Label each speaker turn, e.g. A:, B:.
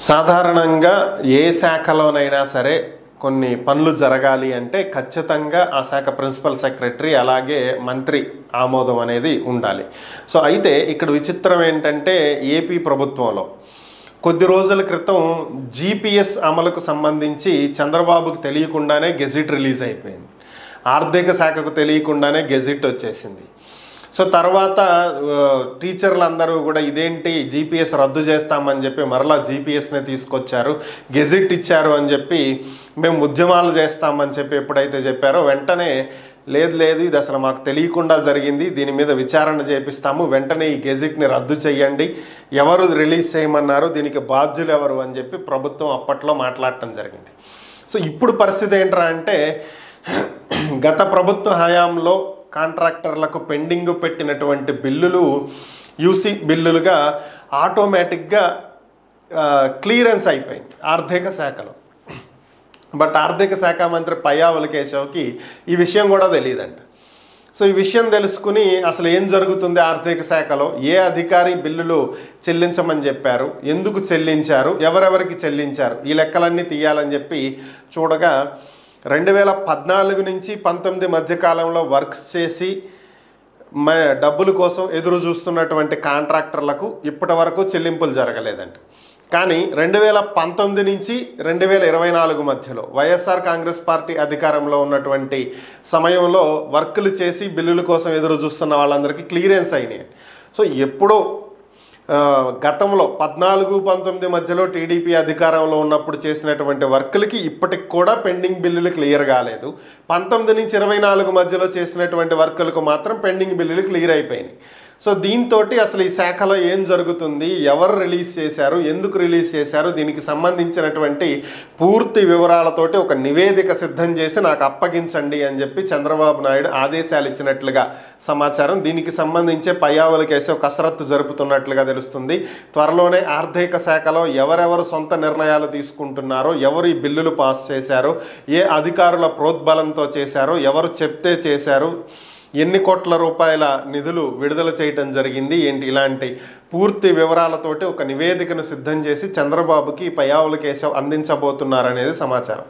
A: సాధారణంగా ఏ శాఖలోనైనా సరే కొన్ని పనులు జరగాలి అంటే ఖచ్చితంగా ఆ శాఖ ప్రిన్సిపల్ సెక్రటరీ అలాగే మంత్రి ఆమోదం అనేది ఉండాలి. సో అయితే ఇక్కడ విచిత్రం ఏంటంటే ఏపీ ప్రభుత్వంలో కొద్ది రోజుల క్రితం జీపీఎస్ అమలుకు సంబంధించి చంద్రబాబుకు తెలియకుండానే గెజిట్ రిలీజ్ అయిపోయింది. ఆర్థిక శాఖకు తెలియకుండానే గెజిట్ వచ్చేసింది. సో తర్వాత టీచర్లందరూ కూడా ఇదేంటి జీపీఎస్ రద్దు చేస్తామని చెప్పి మరలా జీపీఎస్ని తీసుకొచ్చారు, గెజిట్ ఇచ్చారు అని చెప్పి మేము ఉద్యమాలు చేస్తామని చెప్పి ఎప్పుడైతే చెప్పారో వెంటనే లేదు ఇది అసలు మాకు తెలియకుండా జరిగింది, దీని మీద విచారణ చేపిస్తాము, వెంటనే ఈ గెజిట్ని రద్దు చేయండి, ఎవరు రిలీజ్ చేయమన్నారు, దీనికి బాధ్యులు ఎవరు అని చెప్పి ప్రభుత్వం అప్పట్లో మాట్లాడటం జరిగింది. సో ఇప్పుడు పరిస్థితి ఏంట్రా అంటే గత ప్రభుత్వ హయాంలో కాంట్రాక్టర్లకు పెండింగ్ పెట్టినటువంటి బిల్లులు యూసీ బిల్లులుగా ఆటోమేటిక్గా క్లియరెన్స్ అయిపోయింది ఆర్థిక శాఖలో. బట్ ఆర్థిక శాఖ మంత్రి పయ్యావుల కేశవ్కి ఈ విషయం కూడా తెలియదంట. సో ఈ విషయం తెలుసుకుని అసలు ఏం జరుగుతుంది ఆర్థిక శాఖలో, ఏ అధికారి బిల్లులు చెల్లించమని చెప్పారు, ఎందుకు చెల్లించారు, ఎవరెవరికి చెల్లించారు, ఈ లెక్కలన్నీ తీయాలని చెప్పి చూడగా 2014 నుంచి 19 మధ్యకాలంలో వర్క్స్ చేసి డబ్బుల కోసం ఎదురు చూస్తున్నటువంటి కాంట్రాక్టర్లకు ఇప్పటి వరకు చెల్లింపులు జరగలేదంట. కానీ 2019 నుంచి 2024 మధ్యలో వైఎస్ఆర్ కాంగ్రెస్ పార్టీ అధికారంలో ఉన్నటువంటి సమయంలో వర్కులు చేసి బిల్లుల కోసం ఎదురు చూస్తున్న వాళ్ళందరికీ క్లియరెన్స్ అయినాయి. సో ఎప్పుడో గతంలో 14-19 మధ్యలో టీడీపీ అధికారంలో ఉన్నప్పుడు చేసినటువంటి వర్కులకి ఇప్పటికి కూడా పెండింగ్ బిల్లులు క్లియర్ కాలేదు. 19 నుంచి 24 మధ్యలో చేసినటువంటి వర్కులకు మాత్రం పెండింగ్ బిల్లులు క్లియర్ అయిపోయినాయి. సో దీంతో అసలు ఈ శాఖలో ఏం జరుగుతుంది, ఎవరు రిలీజ్ చేశారు, ఎందుకు రిలీజ్ చేశారు, దీనికి సంబంధించినటువంటి పూర్తి వివరాలతోటి ఒక నివేదిక సిద్ధం చేసి నాకు అప్పగించండి అని చెప్పి చంద్రబాబు నాయుడు ఆదేశాలు ఇచ్చినట్లుగా సమాచారం. దీనికి సంబంధించే పయ్యావుల కేశవ్ కసరత్తు జరుపుతున్నట్లుగా తెలుస్తుంది. త్వరలోనే ఆర్థిక శాఖలో ఎవరెవరు సొంత నిర్ణయాలు తీసుకుంటున్నారో, ఎవరు ఈ బిల్లులు పాస్ చేశారో, ఏ అధికారుల ప్రోద్బలంతో చేశారో, ఎవరు చెప్తే చేశారు, ఎన్ని కోట్ల రూపాయల నిధులు విడుదల చేయటం జరిగింది ఏంటి, ఇలాంటి పూర్తి వివరాలతోటి ఒక నివేదికను సిద్ధం చేసి చంద్రబాబుకి పయ్యావుల కేశవ్ అందించబోతున్నారనేది సమాచారం.